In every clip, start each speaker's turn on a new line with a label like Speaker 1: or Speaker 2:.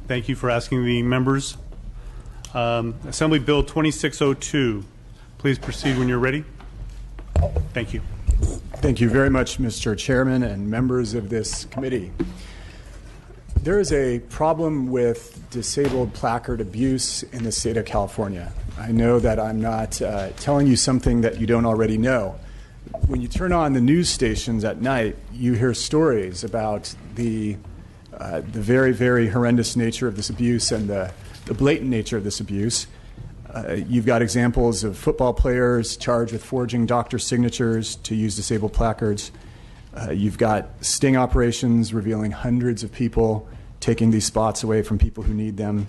Speaker 1: Thank you for asking the members. Assembly Bill 2602. Please proceed when you're ready. Thank you.
Speaker 2: Thank you very much, Mr. Chairman and members of this committee. There is a problem with disabled placard abuse in the state of California. I know that I'm not telling you something that you don't already know. When you turn on the news stations at night, you hear stories about the very, very horrendous nature of this abuse and the blatant nature of this abuse. You've got examples of football players charged with forging doctor signatures to use disabled placards. You've got sting operations revealing hundreds of people taking these spots away from people who need them.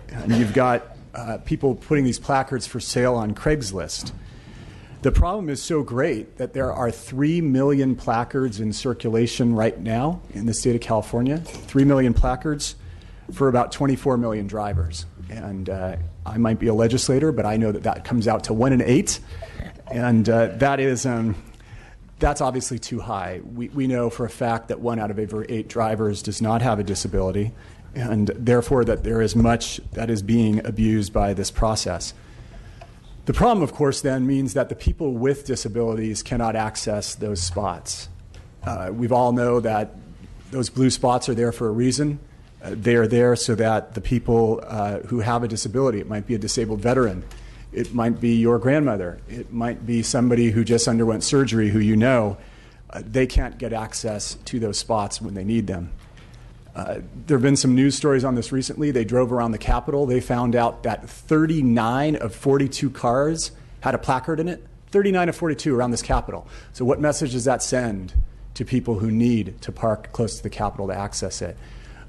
Speaker 2: And you've got people putting these placards for sale on Craigslist. The problem is so great that there are 3 million placards in circulation right now in the state of California, 3 million placards for about 24 million drivers. And I might be a legislator, but I know that that comes out to 1 in 8. And that's obviously too high. We know for a fact that 1 out of every 8 drivers does not have a disability, and therefore that there is much that is being abused by this process. The problem, of course, then means that the people with disabilities cannot access those spots. We all know that those blue spots are there for a reason. They are there so that the people who have a disability, it might be a disabled veteran, it might be your grandmother, it might be somebody who just underwent surgery who you know, they can't get access to those spots when they need them. There have been some news stories on this recently. They drove around the Capitol. They found out that 39 of 42 cars had a placard in it. 39 of 42 around this Capitol. So what message does that send to people who need to park close to the Capitol to access it?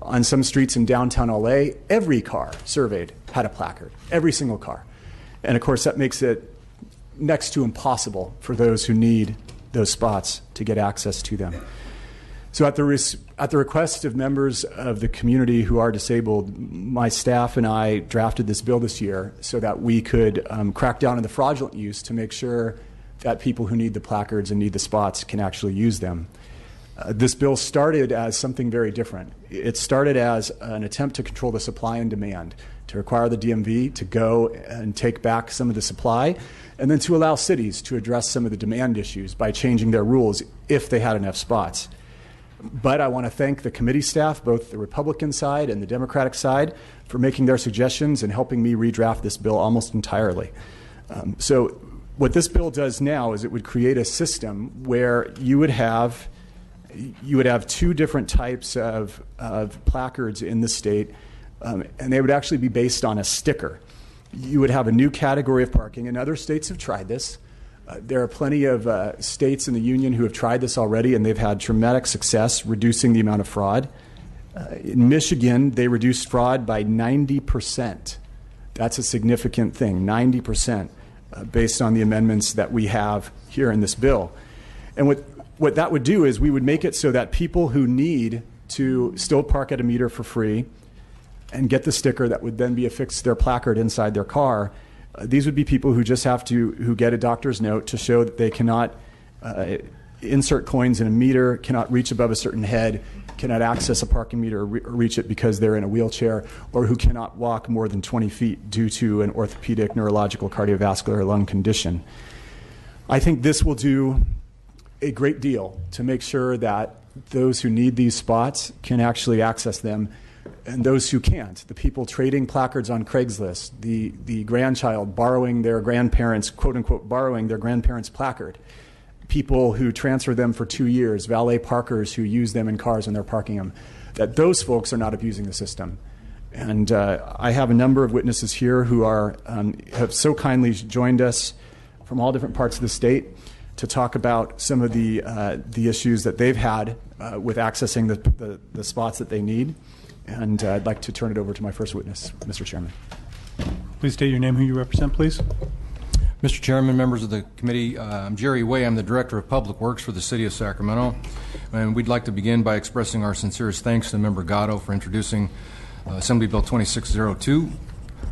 Speaker 2: On some streets in downtown LA, every car surveyed had a placard, every single car. And of course, that makes it next to impossible for those who need those spots to get access to them. So at the request of members of the community who are disabled, my staff and I drafted this bill this year so that we could crack down on the fraudulent use to make sure that people who need the placards and need the spots can actually use them. This bill started as something very different. It started as an attempt to control the supply and demand, to require the DMV to go and take back some of the supply, and then to allow cities to address some of the demand issues by changing their rules if they had enough spots. But I want to thank the committee staff, both the Republican side and the Democratic side, for making their suggestions and helping me redraft this bill almost entirely. So what this bill does now is it would create a system where you would have 2 different types of placards in the state, and they would actually be based on a sticker. You would have a new category of parking, and other states have tried this. There are plenty of states in the union who have tried this already, and they've had traumatic success reducing the amount of fraud. In Michigan, they reduced fraud by 90%. That's a significant thing, 90%, based on the amendments that we have here in this bill. And what that would do is we would make it so that people who need to still park at a meter for free and get the sticker that would then be affixed to their placard inside their car, these would be people who just have to, who get a doctor's note to show that they cannot insert coins in a meter, cannot reach above a certain head, cannot access a parking meter or reach it because they're in a wheelchair, or who cannot walk more than 20 feet due to an orthopedic, neurological, cardiovascular, or lung condition. I think this will do a great deal to make sure that those who need these spots can actually access them, and those who can't, the people trading placards on Craigslist, the grandchild borrowing their grandparents, quote unquote, borrowing their grandparents' placard, people who transfer them for 2 years, valet parkers who use them in cars when they're parking them, that those folks are not abusing the system. And I have a number of witnesses here who have so kindly joined us from all different parts of the state to talk about some of the issues that they've had with accessing the spots that they need. And I'd like to turn it over to my first witness, Mr. Chairman.
Speaker 1: Please state your name, who you represent, please.
Speaker 3: Mr. Chairman, members of the committee, I'm Jerry Way. I'm the Director of Public Works for the City of Sacramento. And we'd like to begin by expressing our sincerest thanks to Member Gatto for introducing Assembly Bill 2602.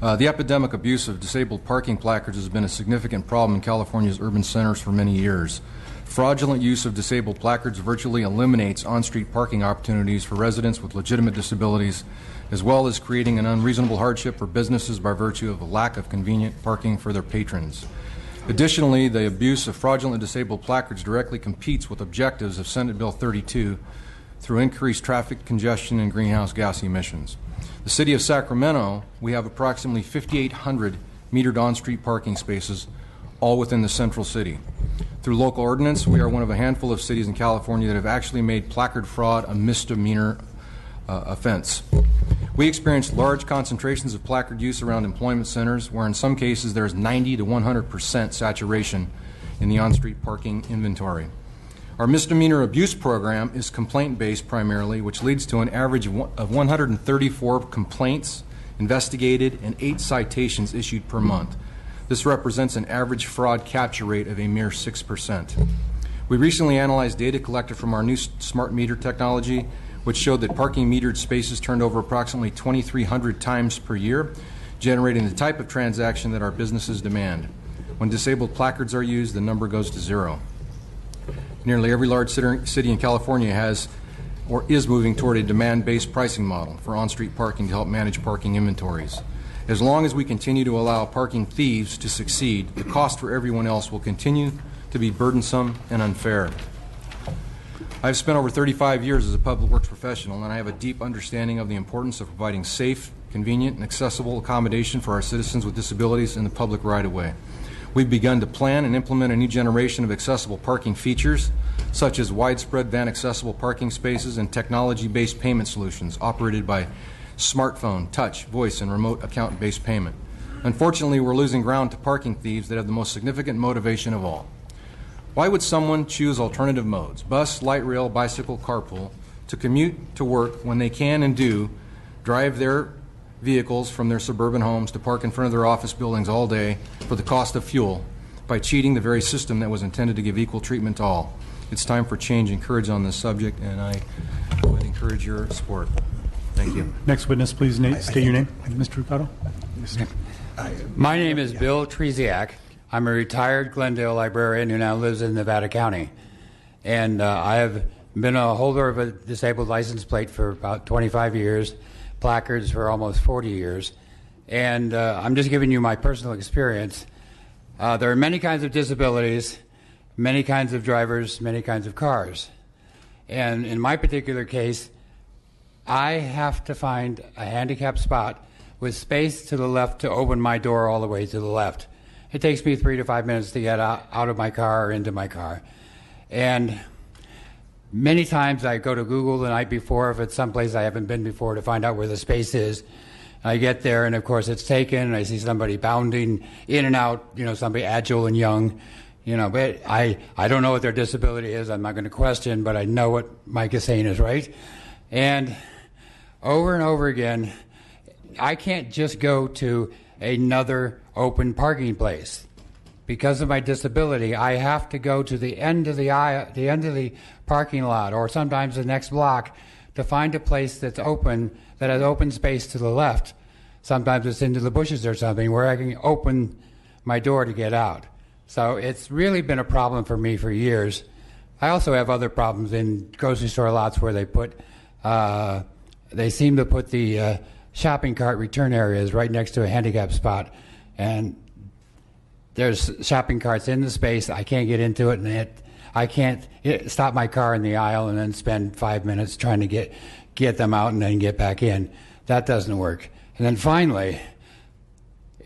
Speaker 3: The epidemic abuse of disabled parking placards has been a significant problem in California's urban centers for many years. Fraudulent use of disabled placards virtually eliminates on-street parking opportunities for residents with legitimate disabilities, as well as creating an unreasonable hardship for businesses by virtue of a lack of convenient parking for their patrons. Additionally, the abuse of fraudulent disabled placards directly competes with objectives of Senate Bill 32 through increased traffic congestion and greenhouse gas emissions. The City of Sacramento, we have approximately 5,800 metered on-street parking spaces, all within the central city. Through local ordinance, we are one of a handful of cities in California that have actually made placard fraud a misdemeanor offense. We experienced large concentrations of placard use around employment centers, where in some cases there is 90 to 100% saturation in the on-street parking inventory. Our misdemeanor abuse program is complaint-based primarily, which leads to an average of 134 complaints investigated and 8 citations issued per month. This represents an average fraud capture rate of a mere 6%. We recently analyzed data collected from our new smart meter technology, which showed that parking metered spaces turned over approximately 2,300 times per year, generating the type of transaction that our businesses demand. When disabled placards are used, the number goes to 0. Nearly every large city in California has or is moving toward a demand-based pricing model for on-street parking to help manage parking inventories. As long as we continue to allow parking thieves to succeed, the cost for everyone else will continue to be burdensome and unfair. I've spent over 35 years as a public works professional, and I have a deep understanding of the importance of providing safe, convenient, and accessible accommodation for our citizens with disabilities in the public right-of-way. We've begun to plan and implement a new generation of accessible parking features, such as widespread van-accessible parking spaces and technology-based payment solutions operated by smartphone, touch, voice, and remote account-based payment. Unfortunately, we're losing ground to parking thieves that have the most significant motivation of all. Why would someone choose alternative modes, bus, light rail, bicycle, carpool, to commute to work when they can and do drive their vehicles from their suburban homes to park in front of their office buildings all day for the cost of fuel by cheating the very system that was intended to give equal treatment to all? It's time for change and courage on this subject, and I would encourage your support. Thank you.
Speaker 1: Next witness, please state your name. Mr. Ricardo.
Speaker 4: My name is Bill Treziak. I'm a retired Glendale librarian who now lives in Nevada County. And I have been a holder of a disabled license plate for about 25 years, placards for almost 40 years. And I'm just giving you my personal experience. There are many kinds of disabilities, many kinds of drivers, many kinds of cars. And in my particular case, I have to find a handicapped spot with space to the left to open my door all the way to the left. It takes me 3 to 5 minutes to get out of my car or into my car. And many times I go to Google the night before, if it's someplace I haven't been before, to find out where the space is. I get there, and of course it's taken, and I see somebody bounding in and out, somebody agile and young, but I don't know what their disability is. I'm not going to question, but I know what Mike is saying is right. And over again, I can't just go to another open parking place. Because of my disability, I have to go to the end of the aisle, the end of the parking lot, or sometimes the next block, to find a place that's open, that has open space to the left. Sometimes it's into the bushes or something, where I can open my door to get out. So it's really been a problem for me for years. I also have other problems in grocery store lots where they seem to put the shopping cart return areas right next to a handicap spot, and there's shopping carts in the space. I can't get into it, and I can't stop my car in the aisle and then spend 5 minutes trying to get them out and then get back in. That doesn't work. And then finally,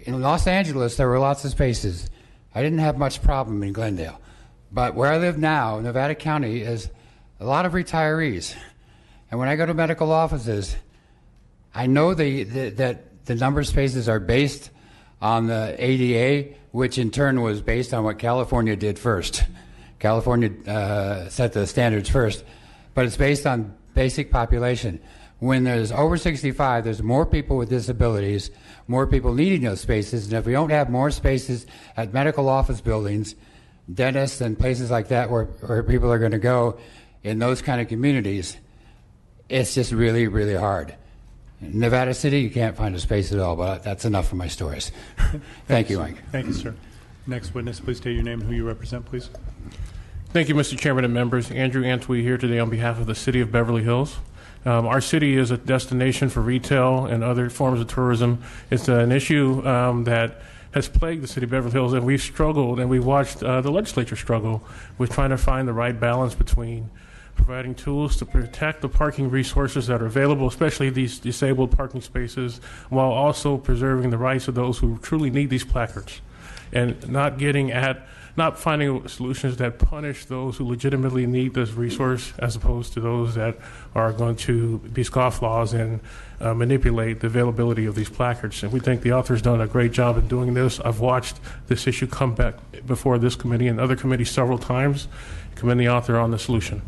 Speaker 4: in Los Angeles, there were lots of spaces. I didn't have much problem in Glendale. But where I live now, Nevada County, is a lot of retirees. And when I go to medical offices, I know that the number of spaces are based on the ADA, which in turn was based on what California did first. California set the standards first, but it's based on basic population. When there's over 65, there's more people with disabilities, more people needing those spaces, and if we don't have more spaces at medical office buildings, dentists and places like that where people are going to go in those kind of communities, it's just really, really hard. Nevada City, you can't find a space at all, but that's enough for my stories. Thank you, Mike.
Speaker 1: Thank you, sir. Next witness, please state your name and who you represent, please.
Speaker 5: Thank you, Mr. Chairman and members. Andrew Antwi here today on behalf of the City of Beverly Hills. Our city is a destination for retail and other forms of tourism. It's an issue that has plagued the City of Beverly Hills, and we've struggled, and we've watched the legislature struggle with trying to find the right balance between providing tools to protect the parking resources that are available, especially these disabled parking spaces, while also preserving the rights of those who truly need these placards, and not finding solutions that punish those who legitimately need this resource as opposed to those that are going to be scofflaws and manipulate the availability of these placards. And we think the author's done a great job in doing this. I've watched this issue come back before this committee and other committees several times. Commend the author on the solution.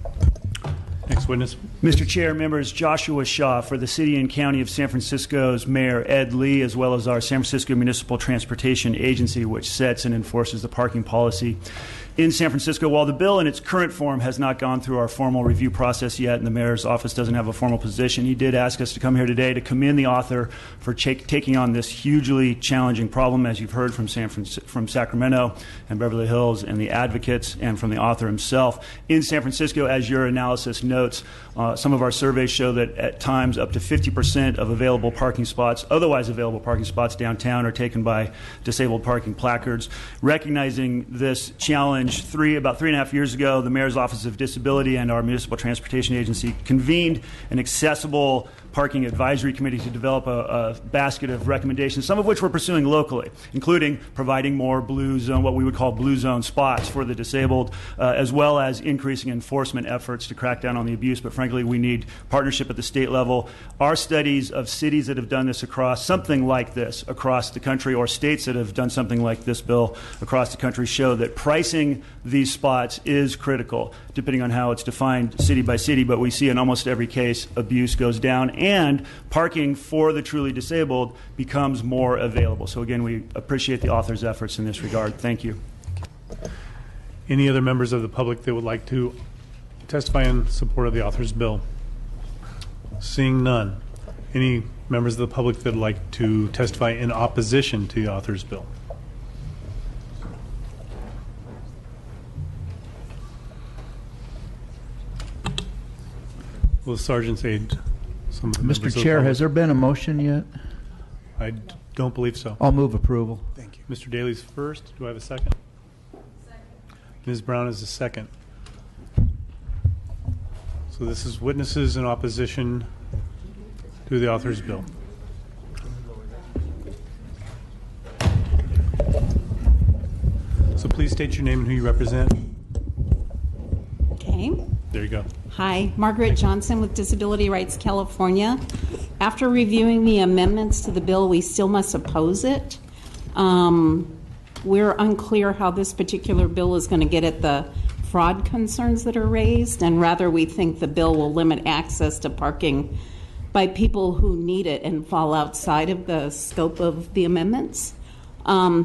Speaker 1: Next witness.
Speaker 6: Mr. Chair, members, Joshua Shaw for the City and County of San Francisco's Mayor Ed Lee, as well as our San Francisco Municipal Transportation Agency, which sets and enforces the parking policy in San Francisco. While the bill in its current form has not gone through our formal review process yet, and the mayor's office doesn't have a formal position, he did ask us to come here today to commend the author for taking on this hugely challenging problem, as you've heard from Sacramento and Beverly Hills and the advocates, and from the author himself. In San Francisco, as your analysis notes, some of our surveys show that at times up to 50% of available parking spots, otherwise available parking spots downtown, are taken by disabled parking placards. Recognizing this challenge, about 3.5 years ago, the Mayor's Office of Disability and our Municipal Transportation Agency convened an accessible parking advisory committee to develop a basket of recommendations, some of which we're pursuing locally, including providing more blue zone, what we would call blue zone spots for the disabled, as well as increasing enforcement efforts to crack down on the abuse. But frankly, we need partnership at the state level. Our studies of cities that have done this across something like this across the country, or states that have done something like this bill across the country, show that pricing these spots is critical, depending on how it's defined city by city. But we see in almost every case abuse goes down, and parking for the truly disabled becomes more available. So again, we appreciate the author's efforts in this regard. Thank you.
Speaker 1: Any other members of the public that would like to testify in support of the author's bill? Seeing none. Any members of the public that would like to testify in opposition to the author's bill? Will the sergeants aid some of the members of
Speaker 7: Mr.
Speaker 1: the
Speaker 7: Chair,
Speaker 1: public?
Speaker 7: has there been a motion yet?
Speaker 1: I don't believe so.
Speaker 7: I'll move approval.
Speaker 1: Thank you. Mr. Daly's first. Do I have a second? Second. Ms. Brown is the second. So this is witnesses in opposition to the author's bill. So please state your name and who you represent.
Speaker 8: Okay.
Speaker 1: There you go.
Speaker 8: Hi, Margaret Johnson with Disability Rights California. After reviewing the amendments to the bill, we still must oppose it. We're unclear how this particular bill is going to get at the fraud concerns that are raised, and rather we think the bill will limit access to parking by people who need it and fall outside of the scope of the amendments.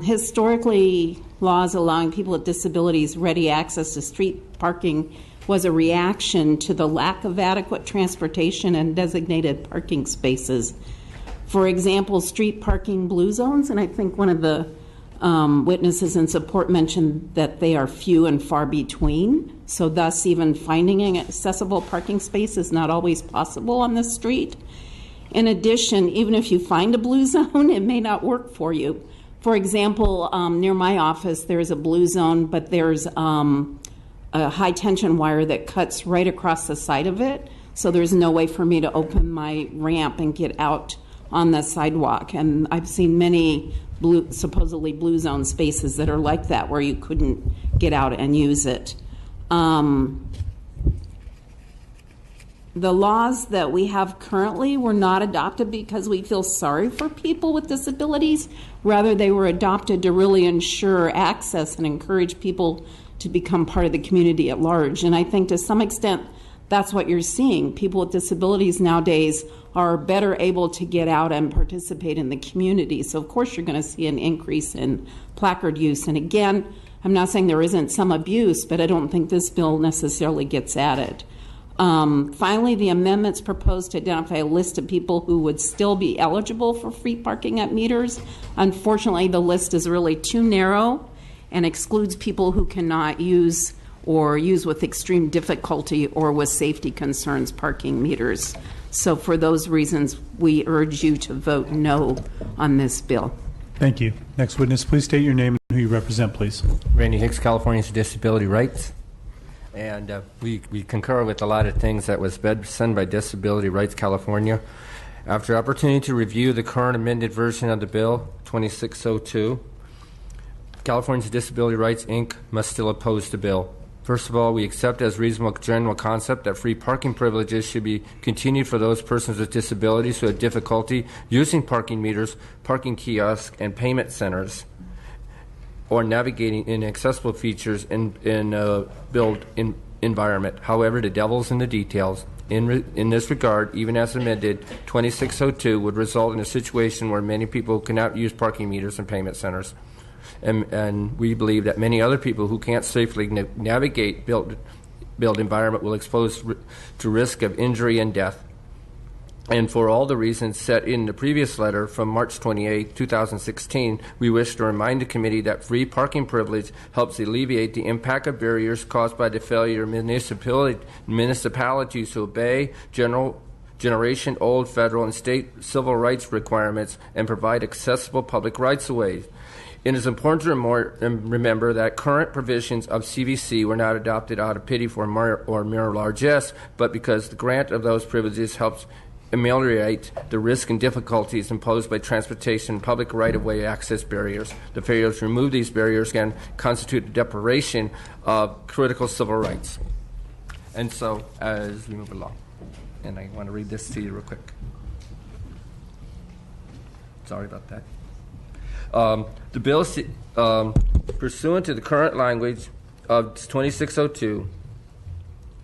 Speaker 8: Historically, laws allowing people with disabilities ready access to street parking was a reaction to the lack of adequate transportation and designated parking spaces. For example, street parking blue zones, and I think one of the witnesses in support mentioned that they are few and far between, so thus even finding an accessible parking space is not always possible on the street. In addition, even if you find a blue zone, it may not work for you. For example, near my office, there's a blue zone, but there's a high-tension wire that cuts right across the side of it, so there's no way for me to open my ramp and get out on the sidewalk. And I've seen many supposedly blue zone spaces that are like that, where you couldn't get out and use it. The laws that we have currently were not adopted because we feel sorry for people with disabilities. Rather, they were adopted to really ensure access and encourage people to become part of the community at large. And I think to some extent, that's what you're seeing. People with disabilities nowadays are better able to get out and participate in the community. So of course you're going to see an increase in placard use. And again, I'm not saying there isn't some abuse, but I don't think this bill necessarily gets at it. Finally, the amendments proposed to identify a list of people who would still be eligible for free parking at meters. Unfortunately, the list is really too narrow and excludes people who cannot use or use with extreme difficulty or with safety concerns parking meters. So for those reasons, we urge you to vote no on this bill.
Speaker 1: Thank you. Next witness, please state your name and who you represent, please.
Speaker 7: Randy Hicks, Californians for Disability Rights. And we concur with a lot of things that was said by Disability Rights California. After opportunity to review the current amended version of the bill, 2602, Californians for Disability Rights, Inc. must still oppose the bill. First of all, we accept as reasonable general concept that free parking privileges should be continued for those persons with disabilities who have difficulty using parking meters, parking kiosks, and payment centers, or navigating inaccessible features in a built environment. However, the devil's in the details. In this regard, even as amended, 2602 would result in a situation where many people cannot use parking meters and payment centers. And we believe that many other people who can't safely navigate built environment will expose to risk of injury and death. And for all the reasons set in the previous letter from March 28, 2016, we wish to remind the committee that free parking privilege helps alleviate the impact of barriers caused by the failure of municipalities to obey generation-old federal and state civil rights requirements and provide accessible public rights-of-way. It is important to remember that current provisions of CVC were not adopted out of pity for mere largesse, but because the grant of those privileges helps ameliorate the risk and difficulties imposed by transportation and public right-of-way access barriers. The failure to remove these barriers can constitute a deprivation of critical civil rights. And so, as we move along, and I want to read this to you real quick. Sorry about that. The bill, pursuant to the current language of 2602,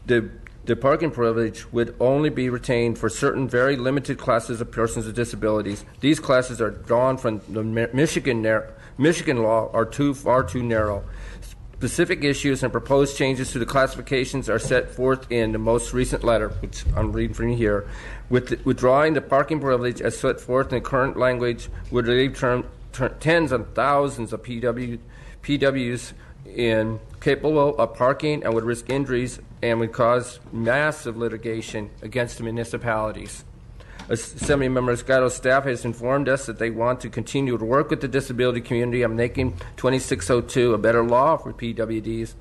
Speaker 7: the parking privilege would only be retained for certain very limited classes of persons with disabilities. These classes are drawn from the Michigan law are far too narrow. Specific issues and proposed changes to the classifications are set forth in the most recent letter, which I'm reading from you here. Withdrawing the parking privilege as set forth in the current language would relieve tens of thousands of PWs incapable of parking and would risk injuries and would cause massive litigation against the municipalities. Assembly Member Scotto's staff has informed us that they want to continue to work with the disability community on making 2602 a better law for PWDs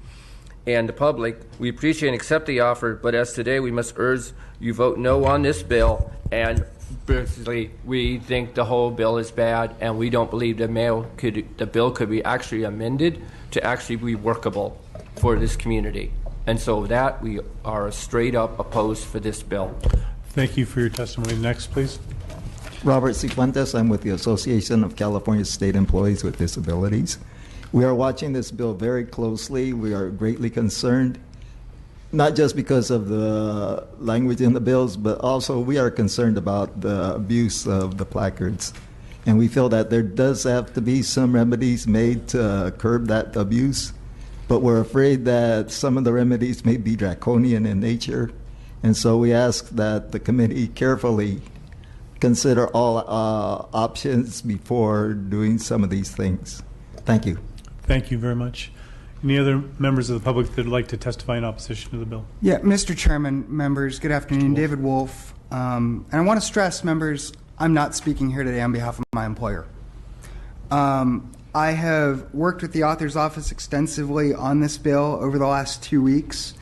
Speaker 7: and the public. We appreciate and accept the offer, but as today we must urge you vote no on this bill, and basically we think the whole bill is bad and we don't believe the bill could be actually amended to actually be workable for this community. And so that we are straight up opposed for this bill.
Speaker 1: Thank you for your testimony. Next, please.
Speaker 9: Robert Cifuentes. I'm with the Association of California State Employees with Disabilities. We are watching this bill very closely. We are greatly concerned, not just because of the language in the bills, but also we are concerned about the abuse of the placards. And we feel that there does have to be some remedies made to curb that abuse, but we're afraid that some of the remedies may be draconian in nature. And so we ask that the committee carefully consider all options before doing some of these things. Thank you.
Speaker 1: Thank you very much. Any other members of the public that would like to testify in opposition to the bill?
Speaker 10: Yeah, Mr. Chairman, members, good afternoon. David Wolf. And I want to stress, members, I'm not speaking here today on behalf of my employer. I have worked with the author's office extensively on this bill over the last 2 weeks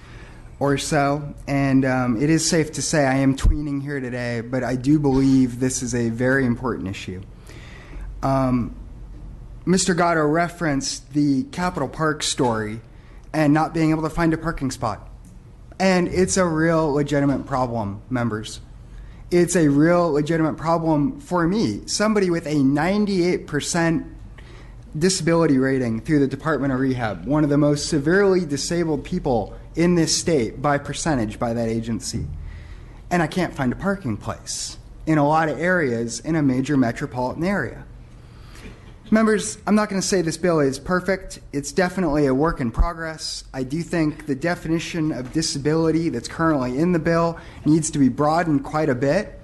Speaker 10: or so, and it is safe to say I am tweening here today, but I do believe this is a very important issue. Mr. Gatto referenced the Capitol Park story and not being able to find a parking spot. And it's a real legitimate problem, members. It's a real legitimate problem for me, somebody with a 98% disability rating through the Department of Rehab, one of the most severely disabled people in this state by percentage by that agency. And I can't find a parking place in a lot of areas in a major metropolitan area. Members, I'm not going to say this bill is perfect. It's definitely a work in progress. I do think the definition of disability that's currently in the bill needs to be broadened quite a bit.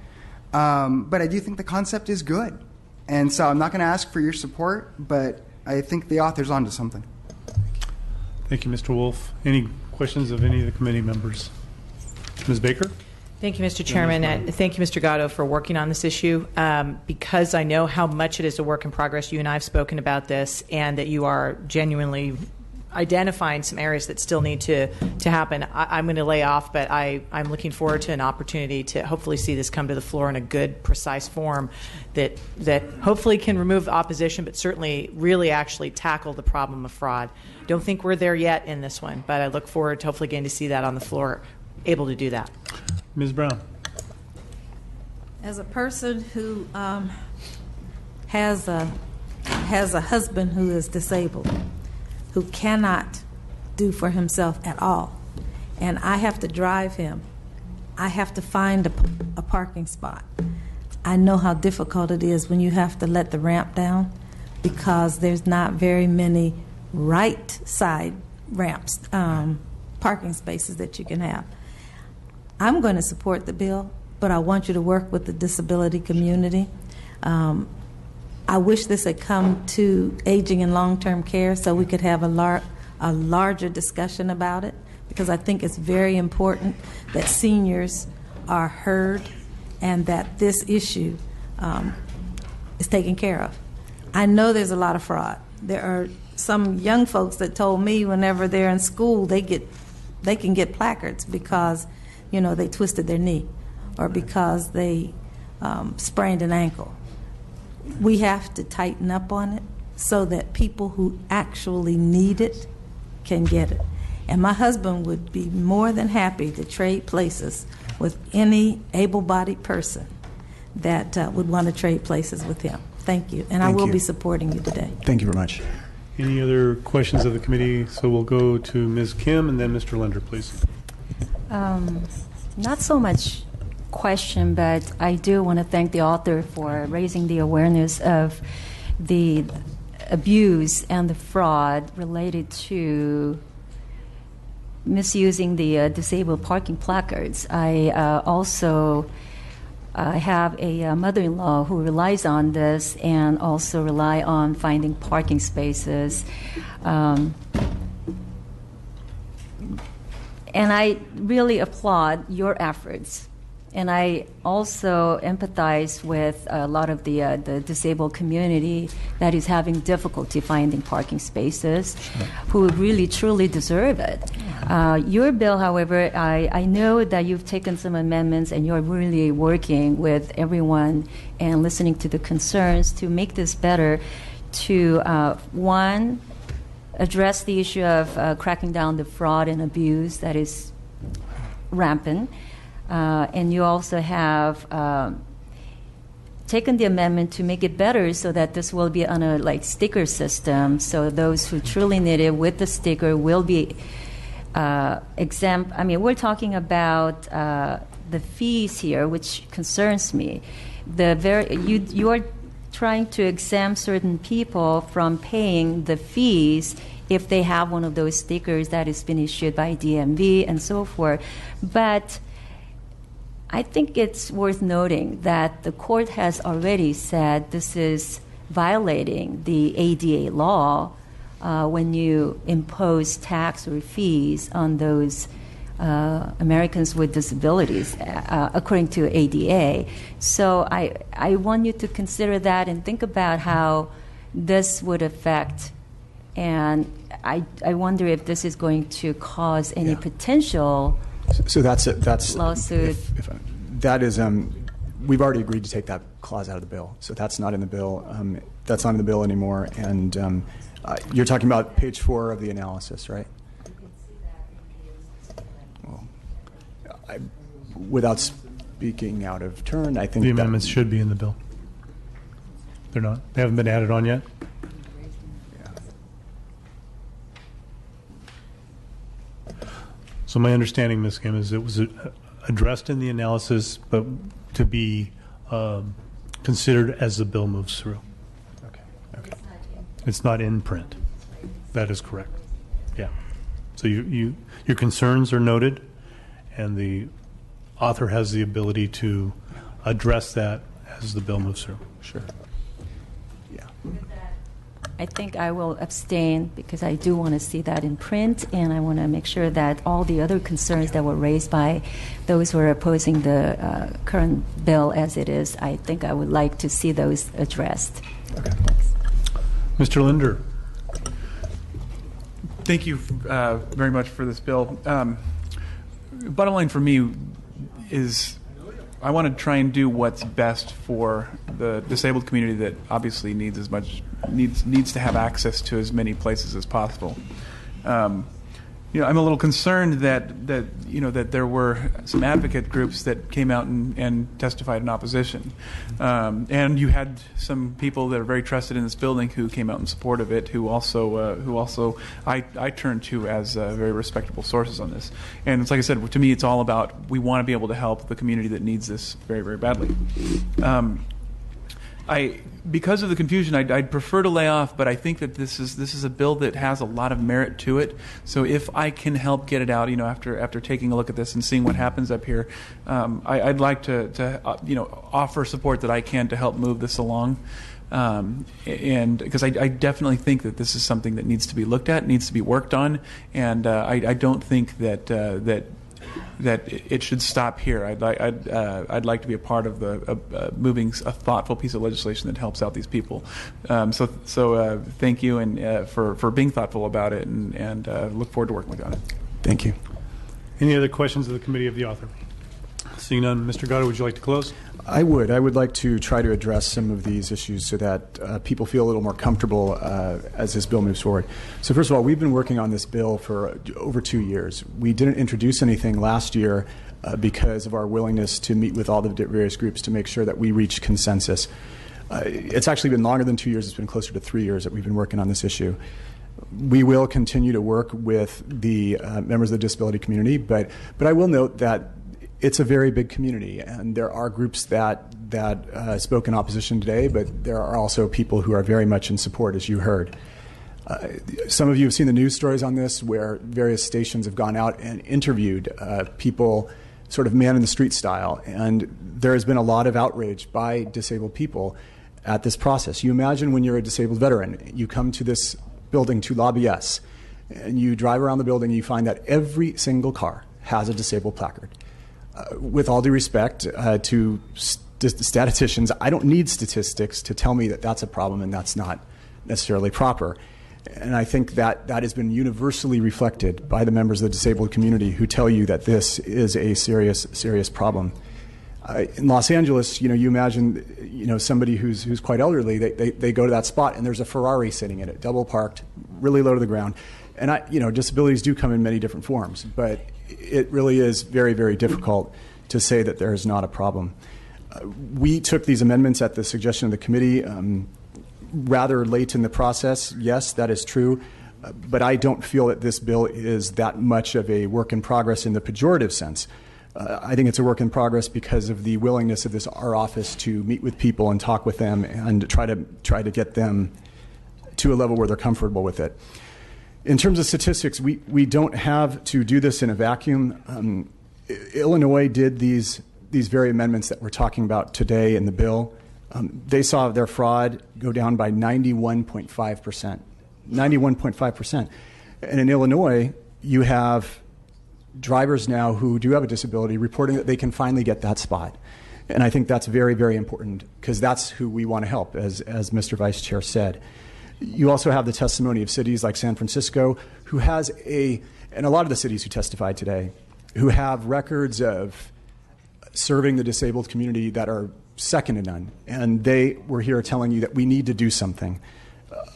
Speaker 10: But I do think the concept is good. And so I'm not going to ask for your support, but I think the author's onto something.
Speaker 1: Thank you, Mr. Wolf. Any questions of any of the committee members? Ms. Baker?
Speaker 11: Thank you, Mr. Chairman, and thank you, Mr. Gatto, for working on this issue. Because I know how much it is a work in progress, you and I have spoken about this, and that you are genuinely identifying some areas that still need to happen. I'm going to lay off, but I'm looking forward to an opportunity to hopefully see this come to the floor in a good, precise form that hopefully can remove the opposition, but certainly really actually tackle the problem of fraud. Don't think we're there yet in this one, but I look forward to hopefully getting to see that on the floor, able to do that.
Speaker 1: Ms. Brown?
Speaker 12: As a person who has a husband who is disabled, who cannot do for himself at all, and I have to drive him, I have to find a parking spot. I know how difficult it is when you have to let the ramp down because there's not very many right side ramps, parking spaces that you can have. I'm going to support the bill, but I want you to work with the disability community. I wish this had come to aging and long-term care so we could have a larger discussion about it, because I think it's very important that seniors are heard and that this issue is taken care of. I know there's a lot of fraud. There are some young folks that told me whenever they're in school they can get placards because they twisted their knee or because they sprained an ankle. We have to tighten up on it so that people who actually need it can get it. And my husband would be more than happy to trade places with any able-bodied person that would want to trade places with him. Thank you. And I will be supporting you today.
Speaker 2: Thank you very much.
Speaker 1: Any other questions of the committee? So we'll go to Ms. Kim and then Mr. Linder, please.
Speaker 13: Not so much question, but I do want to thank the author for raising the awareness of the abuse and the fraud related to misusing the disabled parking placards. I also have a mother-in-law who relies on this and also rely on finding parking spaces. And I really applaud your efforts. And I also empathize with a lot of the disabled community that is having difficulty finding parking spaces, who really truly deserve it. Your bill, however, I know that you've taken some amendments and you're really working with everyone and listening to the concerns to make this better, to, one, address the issue of cracking down the fraud and abuse that is rampant. And you also have taken the amendment to make it better so that this will be on a sticker system, so those who truly need it with the sticker will be exempt. I mean, we're talking about the fees here, which concerns me. You are trying to exempt certain people from paying the fees if they have one of those stickers that has been issued by DMV and so forth. But I think it's worth noting that the court has already said this is violating the ADA law when you impose tax or fees on those Americans with disabilities, according to ADA. So I want you to consider that and think about how this would affect. And I wonder if this is going to cause any potential.
Speaker 2: So that's
Speaker 13: lawsuit.
Speaker 2: That is, we've already agreed to take that clause out of the bill. So that's not in the bill. That's not in the bill anymore. And you're talking about page 4 of the analysis, right? Well, without speaking out of turn, I think
Speaker 1: the amendments should be in the bill. They're not. They haven't been added on yet. So my understanding, Ms. Kim, is it was addressed in the analysis, but to be considered as the bill moves through.
Speaker 2: Okay.
Speaker 1: It's not in print. That is correct. Yeah. So your concerns are noted, and the author has the ability to address that as the bill moves through.
Speaker 2: Sure. Yeah.
Speaker 13: I think I will abstain because I do want to see that in print, and I want to make sure that all the other concerns that were raised by those who are opposing the current bill as it is, I think I would like to see those addressed.
Speaker 2: Okay.
Speaker 13: Thanks.
Speaker 1: Mr. Linder.
Speaker 14: Thank you very much for this bill. Bottom line for me is I want to try and do what's best for the disabled community that obviously needs to have access to as many places as possible. I'm a little concerned that there were some advocate groups that came out and testified in opposition, and you had some people that are very trusted in this building who came out in support of it, who also I turn to as very respectable sources on this. And it's like I said, to me, it's all about we want to be able to help the community that needs this very, very badly. Because of the confusion, I'd prefer to lay off, but I think that this is a bill that has a lot of merit to it. So if I can help get it out, after taking a look at this and seeing what happens up here, I'd like to offer support that I can to help move this along. And because I definitely think that this is something that needs to be looked at, needs to be worked on, and I don't think that it should stop here. I'd like to be a part of the moving a thoughtful piece of legislation that helps out these people. So thank you and for being thoughtful about it, and look forward to working with you on it.
Speaker 2: Thank you.
Speaker 1: Any other questions of the committee of the author? Seeing none, Mr. Gatto, would you like to close?
Speaker 2: I would like to try to address some of these issues so that people feel a little more comfortable as this bill moves forward. So first of all, we've been working on this bill for over 2 years. We didn't introduce anything last year because of our willingness to meet with all the various groups to make sure that we reach consensus. It's actually been longer than 2 years. It's been closer to 3 years that we've been working on this issue. We will continue to work with the members of the disability community, but I will note that it's a very big community, and there are groups that spoke in opposition today, but there are also people who are very much in support, as you heard. Some of you have seen the news stories on this, where various stations have gone out and interviewed people, sort of man-in-the-street style, and there has been a lot of outrage by disabled people at this process. You imagine when you're a disabled veteran, you come to this building to lobby us, and you drive around the building, and you find that every single car has a disabled placard. With all due respect to statisticians, I don't need statistics to tell me that that's a problem and that's not necessarily proper. And I think that has been universally reflected by the members of the disabled community who tell you that this is a serious, serious problem. In Los Angeles, you imagine, somebody who's quite elderly, they go to that spot and there's a Ferrari sitting in it, double parked, really low to the ground. And disabilities do come in many different forms, but it really is very, very difficult to say that there is not a problem. We took these amendments at the suggestion of the committee rather late in the process. Yes, that is true, but I don't feel that this bill is that much of a work in progress in the pejorative sense. I think it's a work in progress because of the willingness of our office to meet with people and talk with them and try to get them to a level where they're comfortable with it. In terms of statistics, we don't have to do this in a vacuum. Illinois did these very amendments that we're talking about today in the bill. They saw their fraud go down by 91.5%. 91.5%. And in Illinois, you have drivers now who do have a disability reporting that they can finally get that spot. And I think that's very, very important because that's who we want to help, as Mr. Vice Chair said. You also have the testimony of cities like San Francisco, who has and a lot of the cities who testified today, who have records of serving the disabled community that are second to none. And they were here telling you that we need to do something.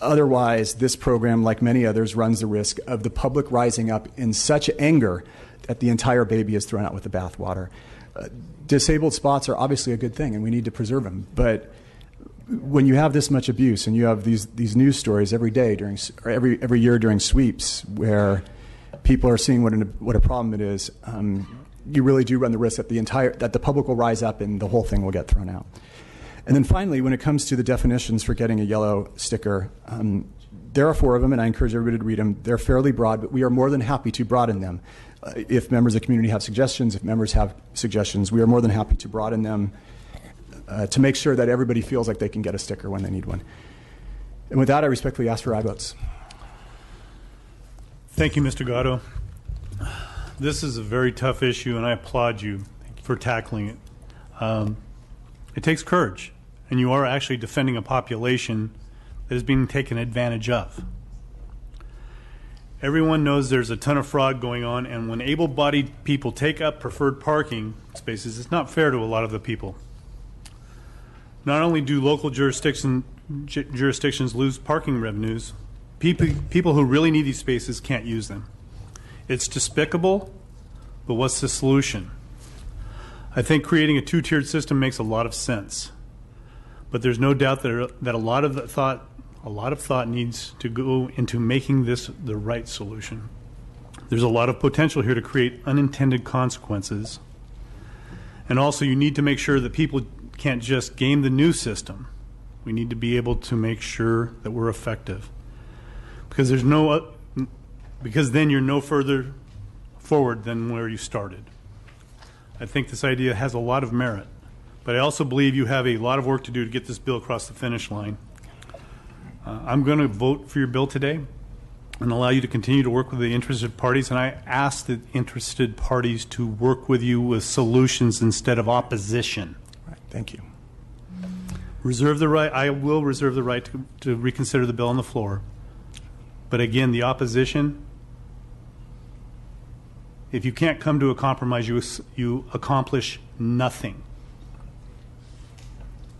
Speaker 2: Otherwise, this program, like many others, runs the risk of the public rising up in such anger that the entire baby is thrown out with the bathwater. Disabled spots are obviously a good thing, and we need to preserve them. But when you have this much abuse and you have these news stories every day every year during sweeps where people are seeing what a problem it is, you really do run the risk that the public will rise up and the whole thing will get thrown out. And then finally, when it comes to the definitions for getting a yellow sticker, There are 4 of them, and I encourage everybody to read them. They're fairly broad, but we are more than happy to broaden them. If members of the community have suggestions, if members have suggestions, we are more than happy to broaden them to make sure that everybody feels like they can get a sticker when they need one. And with that, I respectfully ask for aye votes.
Speaker 1: Thank you, Mr. Gatto. This is a very tough issue, and I applaud you for tackling it. It takes courage, and you are actually defending a population that is being taken advantage of. Everyone knows there's a ton of fraud going on, and when able-bodied people take up preferred parking spaces, it's not fair to a lot of the people. Not only do local jurisdictions lose parking revenues, people who really need these spaces can't use them. It's despicable, but what's the solution? I think creating a 2-tiered system makes a lot of sense, but there's no doubt that a lot of thought needs to go into making this the right solution. There's a lot of potential here to create unintended consequences, and also you need to make sure that people can't just game the new system. We need to be able to make sure that we're effective, because then you're no further forward than where you started. I think this idea has a lot of merit, but I also believe you have a lot of work to do to get this bill across the finish line. I'm going to vote for your bill today and allow you to continue to work with the interested parties, and I ask the interested parties to work with you with solutions instead of opposition.
Speaker 2: Right. Thank you.
Speaker 1: I will reserve the right to reconsider the bill on the floor. But again, the opposition, if you can't come to a compromise, you accomplish nothing.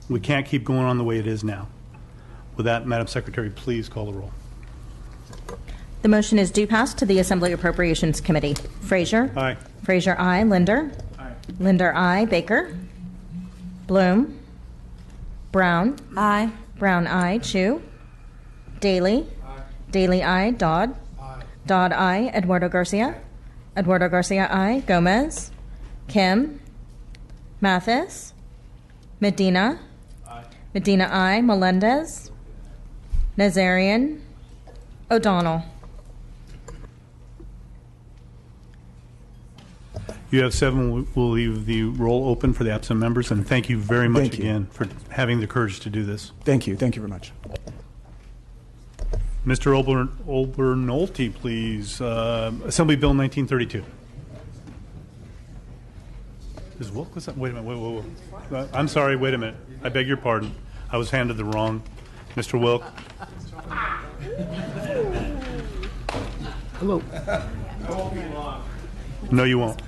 Speaker 1: We can't keep going on the way it is now. With that, Madam Secretary, please call the roll.
Speaker 15: The motion is due pass to the Assembly Appropriations Committee. Frazier?
Speaker 1: Aye.
Speaker 15: Frazier, aye. Linder?
Speaker 14: Aye.
Speaker 15: Linder, aye. Baker? Bloom? Brown?
Speaker 12: Aye.
Speaker 15: Brown, aye. Chu? Daly?
Speaker 14: Aye.
Speaker 15: Daly, aye. Dodd?
Speaker 14: Aye.
Speaker 15: Dodd, aye. Eduardo Garcia? Eduardo Garcia, aye. Gomez? Kim? Mathis? Medina?
Speaker 14: Aye.
Speaker 15: Medina, aye. Melendez? Nazarian? O'Donnell?
Speaker 1: You have 7. We'll leave the roll open for the absent members, and thank you very much again for having the courage to do this.
Speaker 2: Thank you. Thank you very much.
Speaker 1: Mr. Obernolte, please. Assembly Bill 1932. Is Wilk? What's that? Wait a minute. Whoa. I'm sorry. Wait a minute. I beg your pardon. I was handed the wrong. Mr. Wilk.
Speaker 16: Hello.
Speaker 1: No, you won't.